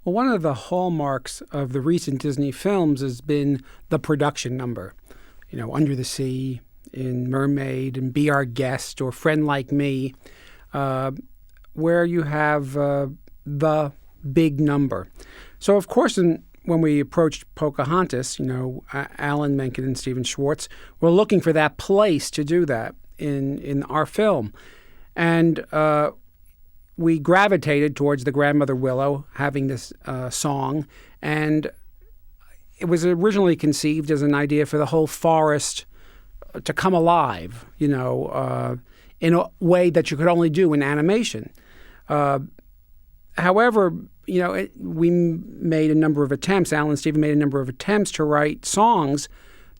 Well, one of the hallmarks of the recent Disney films has been the production number. Under the Sea, in Mermaid, and Be Our Guest, or Friend Like Me, where you have the big number. So, of course, when we approached Pocahontas, Alan Menken and Stephen Schwartz were looking for that place to do that in our film. And we gravitated towards the Grandmother Willow having this song, and it was originally conceived as an idea for the whole forest to come alive, in a way that you could only do in animation. However, we made a number of attempts, Alan and Stephen made a number of attempts to write songs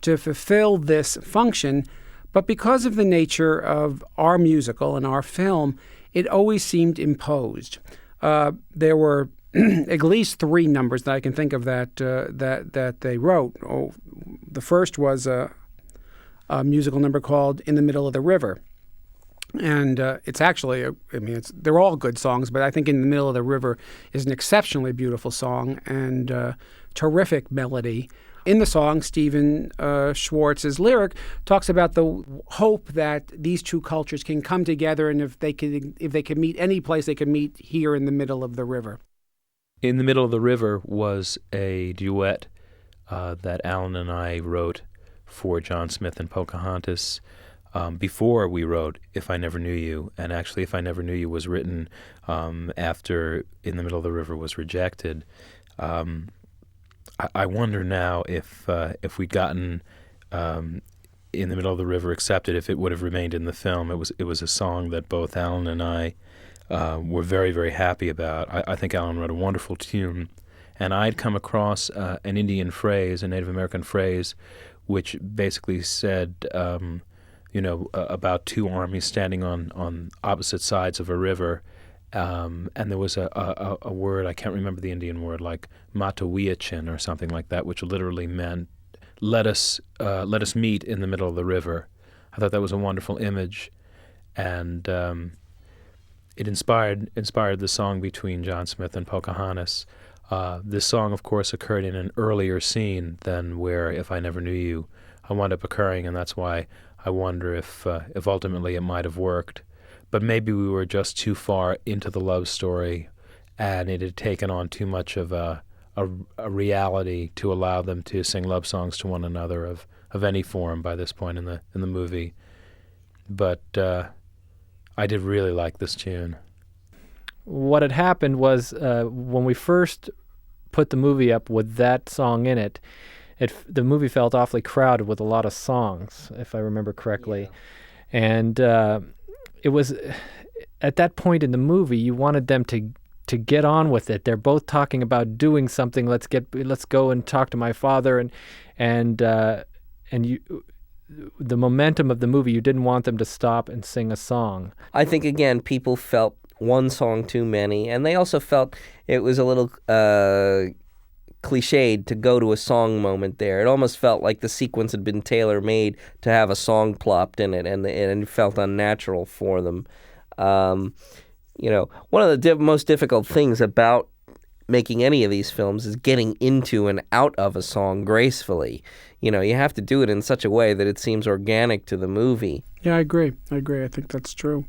to fulfill this function, but because of the nature of our musical and our film, it always seemed imposed. There were at least 3 numbers that I can think of that they wrote. The first was a musical number called "In the Middle of the River," and it's actually, they're all good songs, but I think "In the Middle of the River" is an exceptionally beautiful song and terrific melody. In the song, Stephen Schwartz's lyric talks about the hope that these two cultures can come together, and if they could meet any place, they could meet here in the middle of the river. In the Middle of the River was a duet that Alan and I wrote for John Smith and Pocahontas before we wrote If I Never Knew You. And actually, If I Never Knew You was written after In the Middle of the River was rejected. I wonder now if we'd gotten In the Middle of the River accepted, if it would have remained in the film. It was a song that both Alan and I were very, very happy about. I think Alan wrote a wonderful tune, and I'd come across an Indian phrase, a Native American phrase, which basically said, about 2 armies standing on opposite sides of a river. And there was a word, I can't remember the Indian word, like Matawiachin or something like that, which literally meant, let us meet in the middle of the river. I thought that was a wonderful image, and it inspired the song between John Smith and Pocahontas. This song, of course, occurred in an earlier scene than where If I Never Knew You wound up occurring, and that's why I wonder if ultimately it might have worked. But maybe we were just too far into the love story, and it had taken on too much of a reality to allow them to sing love songs to one another of any form by this point in the movie. But I did really like this tune. What had happened was when we first put the movie up with that song in it, the movie felt awfully crowded with a lot of songs, if I remember correctly. Yeah. And it was at that point in the movie, you wanted them to get on with it. They're both talking about doing something. Let's go and talk to my father, and you, the momentum of the movie, you didn't want them to stop and sing a song. I think again, people felt one song too many, and they also felt it was a little cliched to go to a song moment there. It almost felt like the sequence had been tailor-made to have a song plopped in it, and it felt unnatural for them. One of the most difficult things about making any of these films is getting into and out of a song gracefully. You have to do it in such a way that it seems organic to the movie. Yeah, I agree. I think that's true.